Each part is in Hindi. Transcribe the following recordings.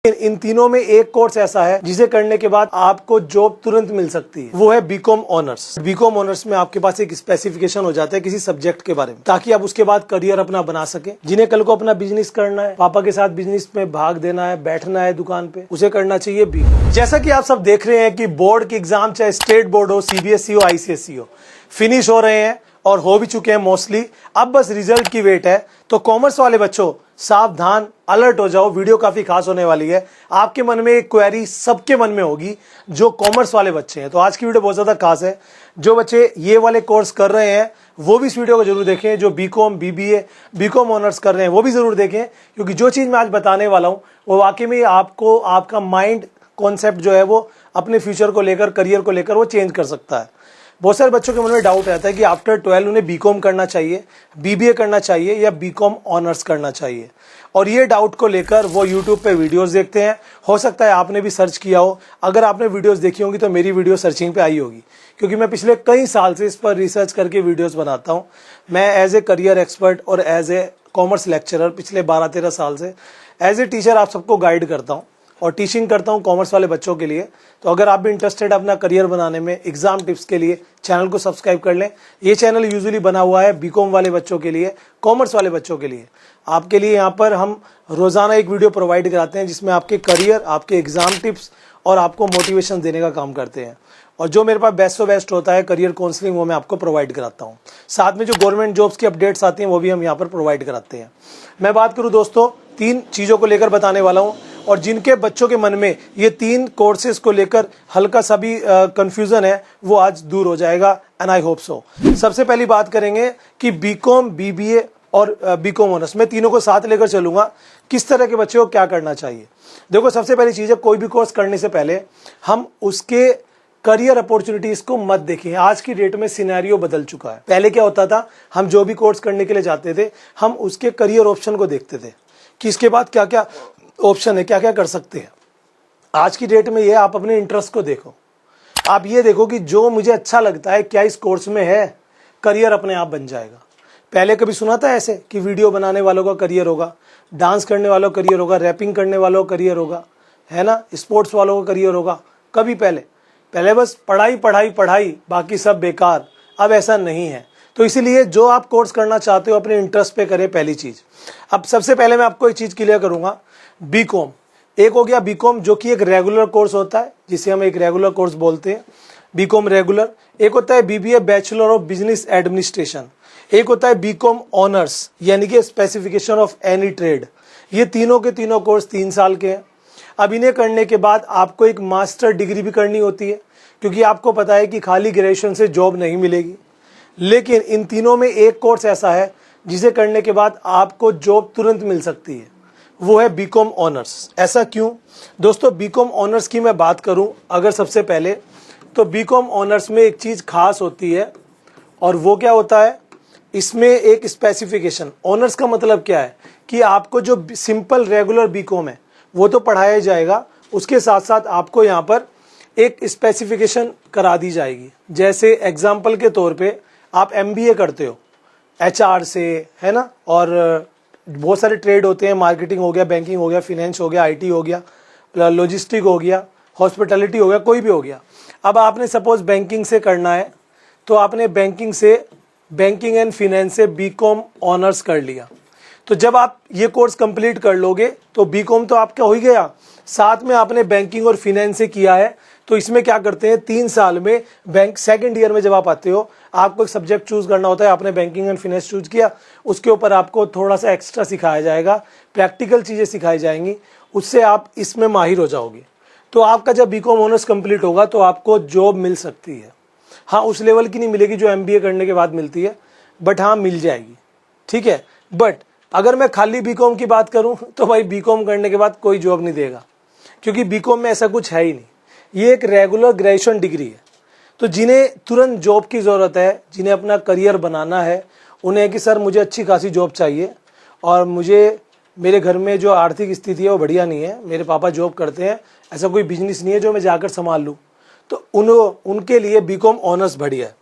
इन तीनों में एक कोर्स ऐसा है जिसे करने के बाद आपको जॉब तुरंत मिल सकती है, वो है बीकॉम ऑनर्स। बीकॉम ऑनर्स में आपके पास एक स्पेसिफिकेशन हो जाता है किसी सब्जेक्ट के बारे में, ताकि आप उसके बाद करियर अपना बना सके। जिन्हें कल को अपना बिजनेस करना है, पापा के साथ बिजनेस में भाग देना है, बैठना है दुकान पे, उसे करना चाहिए बीकॉम। जैसा कि आप सब देख रहे हैं कि बोर्ड के एग्जाम, चाहे स्टेट बोर्ड हो, सीबीएसई हो, आईसीएसई हो, फिनिश हो रहे हैं और हो भी चुके हैं मोस्टली। अब बस रिजल्ट की वेट है। तो कॉमर्स वाले बच्चों सावधान, अलर्ट हो जाओ, वीडियो काफी खास होने वाली है। आपके मन में एक क्वेरी सबके मन में होगी जो कॉमर्स वाले बच्चे हैं, तो आज की वीडियो बहुत ज्यादा खास है। जो बच्चे ये वाले कोर्स कर रहे हैं वो भी इस वीडियो को जरूर देखें। जो बीकॉम, बीबीए, बीकॉम ऑनर्स कर रहे हैं वो भी जरूर देखें, क्योंकि जो चीज मैं आज बताने वाला हूं वो वाकई में आपको, आपका माइंड कॉन्सेप्ट जो है वो अपने फ्यूचर को लेकर, करियर को लेकर वो चेंज कर सकता है। बहुत सारे बच्चों के मन में डाउट रहता है कि आफ्टर 12 उन्हें बीकॉम करना चाहिए, बीबीए करना चाहिए या बीकॉम ऑनर्स करना चाहिए। और ये डाउट को लेकर वो यूट्यूब पे वीडियोस देखते हैं। हो सकता है आपने भी सर्च किया हो। अगर आपने वीडियोस देखी होंगी तो मेरी वीडियो सर्चिंग पे आई होगी, क्योंकि मैं पिछले कई साल से इस पर रिसर्च करके वीडियोस बनाता हूँ। मैं एज ए करियर एक्सपर्ट और एज ए कॉमर्स लेक्चरर पिछले 12-13 साल से एज ए टीचर आप सबको गाइड करता हूँ और टीचिंग करता हूं कॉमर्स वाले बच्चों के लिए। तो अगर आप भी इंटरेस्टेड अपना करियर बनाने में, एग्जाम टिप्स के लिए, चैनल को सब्सक्राइब कर लें। ये चैनल यूजुअली बना हुआ है बीकॉम वाले बच्चों के लिए, कॉमर्स वाले बच्चों के लिए। आपके लिए यहाँ पर हम रोजाना एक वीडियो प्रोवाइड कराते हैं जिसमें आपके करियर, आपके एग्जाम टिप्स और आपको मोटिवेशन देने का काम करते हैं। और जो मेरे पास बेस्ट ऑफ बेस्ट होता है करियर काउंसलिंग, वो मैं आपको प्रोवाइड कराता हूँ। साथ में जो गवर्नमेंट जॉब्स की अपडेट्स आती हैं वो भी हम यहाँ पर प्रोवाइड कराते हैं। मैं बात करूँ दोस्तों, 3 चीजों को लेकर बताने वाला हूँ, और जिनके बच्चों के मन में ये 3 कोर्सेज को लेकर हल्का सा भी कंफ्यूजन है वो आज दूर हो जाएगा, एंड आई होप सो। सबसे पहली बात करेंगे कि बीकॉम, बीबीए और बीकॉम ऑनर्स, मैं तीनों को साथ लेकर चलूंगा। किस तरह के बच्चे को क्या करना चाहिए। देखो, सबसे पहली चीज है, कोई भी कोर्स करने से पहले हम उसके करियर अपॉर्चुनिटीज को मत देखें। आज की डेट में सिनेरियो बदल चुका है। पहले क्या होता था, हम जो भी कोर्स करने के लिए जाते थे हम उसके करियर ऑप्शन को देखते थे कि इसके बाद क्या क्या ऑप्शन है, क्या क्या कर सकते हैं। आज की डेट में ये आप अपने इंटरेस्ट को देखो। आप ये देखो कि जो मुझे अच्छा लगता है क्या इस कोर्स में है, करियर अपने आप बन जाएगा। पहले कभी सुना था ऐसे कि वीडियो बनाने वालों का करियर होगा, डांस करने वालों का करियर होगा, रैपिंग करने वालों का करियर होगा, है ना, स्पोर्ट्स वालों का करियर होगा? कभी पहले बस पढ़ाई पढ़ाई पढ़ाई, बाकी सब बेकार। अब ऐसा नहीं है। तो इसीलिए जो आप कोर्स करना चाहते हो अपने इंटरेस्ट पे करें, पहली चीज। अब सबसे पहले मैं आपको एक चीज क्लियर करूंगा। बीकॉम एक हो गया, बीकॉम जो कि एक रेगुलर कोर्स होता है, जिसे हम एक रेगुलर कोर्स बोलते हैं, बीकॉम रेगुलर। एक होता है BBA, bachelor of business administration. एक होता है बीकॉम ऑनर्स, यानी कि स्पेसिफिकेशन ऑफ एनी ट्रेड। ये तीनों के तीनों कोर्स 3 साल के हैं। अब इन्हें करने के बाद आपको एक मास्टर डिग्री भी करनी होती है, क्योंकि आपको पता है कि खाली ग्रेजुएशन से जॉब नहीं मिलेगी। लेकिन इन तीनों में एक कोर्स ऐसा है जिसे करने के बाद आपको जॉब तुरंत मिल सकती है, वो है बीकॉम ऑनर्स। ऐसा क्यों दोस्तों? बीकॉम ऑनर्स की मैं बात करूं अगर सबसे पहले, तो बीकॉम ऑनर्स में एक चीज खास होती है, और वो क्या होता है, इसमें एक स्पेसिफिकेशन। ऑनर्स का मतलब क्या है कि आपको जो सिंपल रेगुलर बीकॉम है वो तो पढ़ाया जाएगा, उसके साथ साथ आपको यहाँ पर एक स्पेसिफिकेशन करा दी जाएगी। जैसे एग्जाम्पल के तौर पे आप एमबीए करते हो एचआर से, है ना, और बहुत सारे ट्रेड होते हैं, मार्केटिंग हो गया, बैंकिंग हो गया, फिनेंस हो गया, आईटी हो गया, लॉजिस्टिक हो गया, हॉस्पिटैलिटी हो गया, कोई भी हो गया। अब आपने सपोज बैंकिंग से करना है, तो आपने बैंकिंग एंड फिनेंस से बीकॉम ऑनर्स कर लिया। तो जब आप ये कोर्स कंप्लीट कर लोगे तो बीकॉम तो आपका हो ही गया, साथ में आपने बैंकिंग और फिनेंस से किया है। तो इसमें क्या करते हैं, 3 साल में बैंक सेकंड ईयर में जब आप आते हो, आपको एक सब्जेक्ट चूज करना होता है। आपने बैंकिंग एंड फिनेंस चूज किया, उसके ऊपर आपको थोड़ा सा एक्स्ट्रा सिखाया जाएगा, प्रैक्टिकल चीजें सिखाई जाएंगी, उससे आप इसमें माहिर हो जाओगे। तो आपका जब बीकॉम ऑनर्स कंप्लीट होगा तो आपको जॉब मिल सकती है। हाँ, उस लेवल की नहीं मिलेगी जो एमबीए करने के बाद मिलती है, बट हाँ मिल जाएगी, ठीक है। बट अगर मैं खाली बीकॉम की बात करूं तो भाई बीकॉम करने के बाद कोई जॉब नहीं देगा, क्योंकि बीकॉम में ऐसा कुछ है ही नहीं। ये एक रेगुलर ग्रेजुएशन डिग्री है। तो जिन्हें तुरंत जॉब की ज़रूरत है, जिन्हें अपना करियर बनाना है, उन्हें कि सर मुझे अच्छी खासी जॉब चाहिए और मुझे, मेरे घर में जो आर्थिक स्थिति है वो बढ़िया नहीं है, मेरे पापा जॉब करते हैं, ऐसा कोई बिजनेस नहीं है जो मैं जाकर संभाल लूँ, तो उनके लिए बीकॉम ऑनर्स बढ़िया है।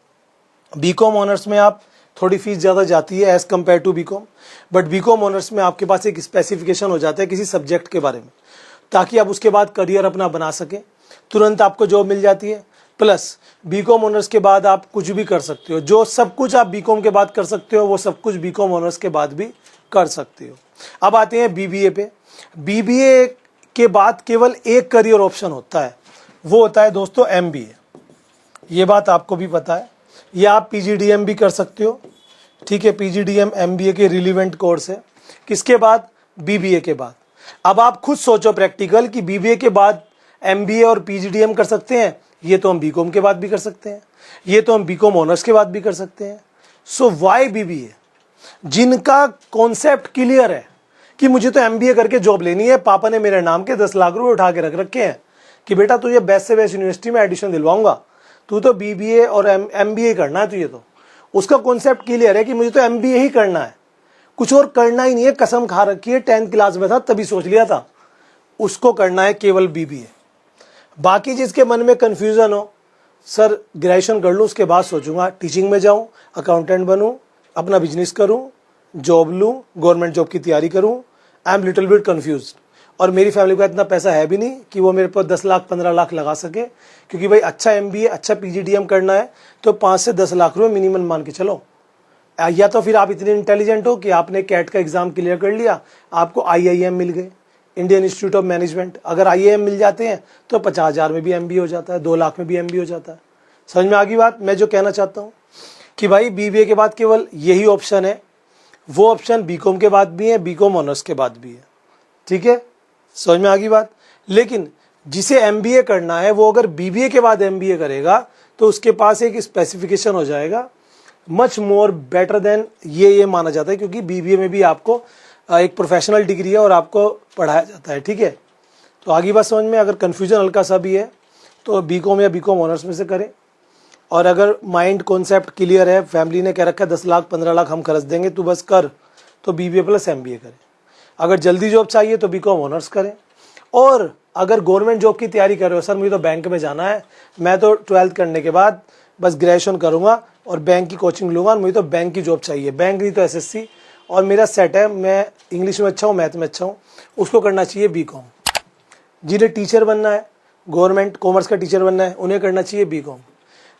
बीकॉम ऑनर्स में आप थोड़ी फीस ज़्यादा जाती है as compare to B Com, but B Com honours में आपके पास एक स्पेसिफिकेशन हो जाता है किसी सब्जेक्ट के बारे में। ताकि आप उसके बाद करियर अपना बना सके, तुरंत आपको जॉब मिल जाती है। प्लस बीकॉम ऑनर्स के बाद आप कुछ भी कर सकते हो, जो सब कुछ आप बीकॉम के बाद कर सकते हो वो सब कुछ बीकॉम ऑनर्स के बाद भी कर सकते हो। अब आते हैं बीबीए पे। बीबीए के बाद केवल एक करियर ऑप्शन होता है, वो होता है दोस्तों एमबीए। ये बात आपको भी पता है। ये आप पीजीडीएम भी कर सकते हो, ठीक है। पीजीडीएम एमबीए के रिलीवेंट कोर्स है। किसके बाद? बीबीए के बाद। अब आप खुद सोचो प्रैक्टिकल कि बीबीए के बाद एमबीए और पीजीडीएम कर सकते हैं, ये तो हम बीकॉम के बाद भी कर सकते हैं, ये तो हम बीकॉम ऑनर्स के बाद भी कर सकते हैं। So why BBA? जिनका कॉन्सेप्ट क्लियर है कि मुझे तो एमबीए करके जॉब लेनी है, पापा ने मेरे नाम के 10 लाख रुपए उठा के रख रखे हैं कि बेटा तुझे बेस्ट से बेस्ट यूनिवर्सिटी में एडमिशन दिलवाऊंगा, तू तो बीबीए और एमबीए करना है तुझे। तो उसका कॉन्सेप्ट क्लियर है कि मुझे तो एमबीए ही करना है, कुछ और करना ही नहीं है। कसम खा रखी है, 10th क्लास में था तभी सोच लिया था, उसको करना है केवल बीबीए। बाकी जिसके मन में कंफ्यूजन हो, सर ग्रेजुएशन कर लूँ उसके बाद सोचूंगा टीचिंग में जाऊँ, अकाउंटेंट बनूँ, अपना बिजनेस करूँ, जॉब लूँ, गवर्नमेंट जॉब की तैयारी करूँ, I am little bit confuse. और मेरी फैमिली का इतना पैसा है भी नहीं कि वो मेरे पर 10 लाख 15 लाख लगा सके, क्योंकि भाई अच्छा एमबीए अच्छा पीजीडीएम करना है तो 5 से 10 लाख रुपए मिनिमम मान के चलो। या तो फिर आप इतने इंटेलिजेंट हो कि आपने कैट का एग्जाम क्लियर कर लिया, आपको आईआईएम मिल गए, इंडियन इंस्टीट्यूट ऑफ मैनेजमेंट। अगर आईआईएम मिल जाते हैं तो 50,000 में भी एमबीए हो जाता है, 2 लाख में भी एमबीए हो जाता है। समझ में आ गई बात? मैं जो कहना चाहता हूँ कि भाई बीबीए के बाद केवल यही ऑप्शन है, वो ऑप्शन बीकॉम के बाद भी है, बीकॉम ऑनर्स के बाद भी है, ठीक है। समझ में आ गई बात? लेकिन जिसे एमबीए करना है वो अगर बीबीए के बाद एमबीए करेगा तो उसके पास एक स्पेसिफिकेशन हो जाएगा मच मोर बेटर देन ये माना जाता है, क्योंकि बीबीए में भी आपको एक प्रोफेशनल डिग्री है और आपको पढ़ाया जाता है, ठीक है। तो आगे बात समझ में? अगर कन्फ्यूजन हल्का सा भी है तो बीकॉम या बीकॉम ऑनर्स में से करें। और अगर माइंड कॉन्सेप्ट क्लियर है, फैमिली ने कह रखा है 10 लाख 15 लाख हम खर्च देंगे तू बस कर, तो बीबीए प्लस एमबीए करें। अगर जल्दी जॉब चाहिए तो बीकॉम ऑनर्स करें। और अगर गवर्नमेंट जॉब की तैयारी कर रहे हो, सर मुझे तो बैंक में जाना है, मैं तो 12th करने के बाद बस ग्रेजुएशन करूंगा और बैंक की कोचिंग लूंगा, मुझे तो बैंक की जॉब चाहिए, बैंक नहीं तो एसएससी, और मेरा सेट है, मैं इंग्लिश में अच्छा हूँ, मैथ में अच्छा हूँ, उसको करना चाहिए बीकॉम। जिन्हें टीचर बनना है, गवर्नमेंट कॉमर्स का टीचर बनना है, उन्हें करना चाहिए बीकॉम।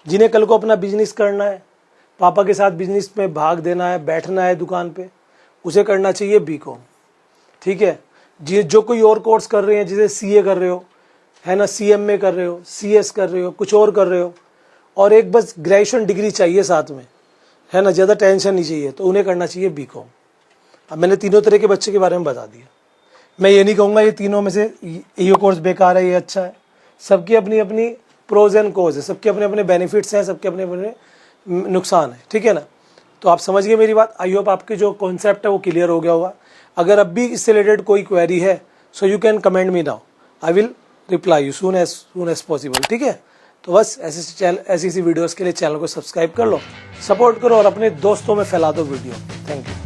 जिन्हें कल को अपना बिजनेस करना है, पापा के साथ बिजनेस में भाग देना है, बैठना है दुकान पे, उसे करना चाहिए बीकॉम, ठीक है। जो कोई और कोर्स कर रहे हैं, जैसे सीए कर रहे हो, है ना, सीएमए कर रहे हो, सीएस कर रहे हो, कुछ और कर रहे हो, और एक बस ग्रेजुएशन डिग्री चाहिए साथ में, है ना, ज़्यादा टेंशन नहीं चाहिए, तो उन्हें करना चाहिए बीकॉम। अब मैंने तीनों तरह के बच्चे के बारे में बता दिया। मैं ये नहीं कहूँगा ये तीनों में से ये कोर्स बेकार है, ये अच्छा है। सबकी अपनी अपनी प्रोज एंड कोज है, सबके अपने अपने बेनिफिट्स हैं, सबके अपने अपने नुकसान है, ठीक है ना। तो आप समझ गए मेरी बात। आई होप आपके जो कॉन्सेप्ट है वो क्लियर हो गया होगा। अगर अब भी इससे रिलेटेड कोई क्वेरी है, so you can comment me now, I will reply you soon as possible, ठीक है। तो बस ऐसी वीडियोस के लिए चैनल को सब्सक्राइब कर लो, सपोर्ट करो और अपने दोस्तों में फैला दो वीडियो। Thank you.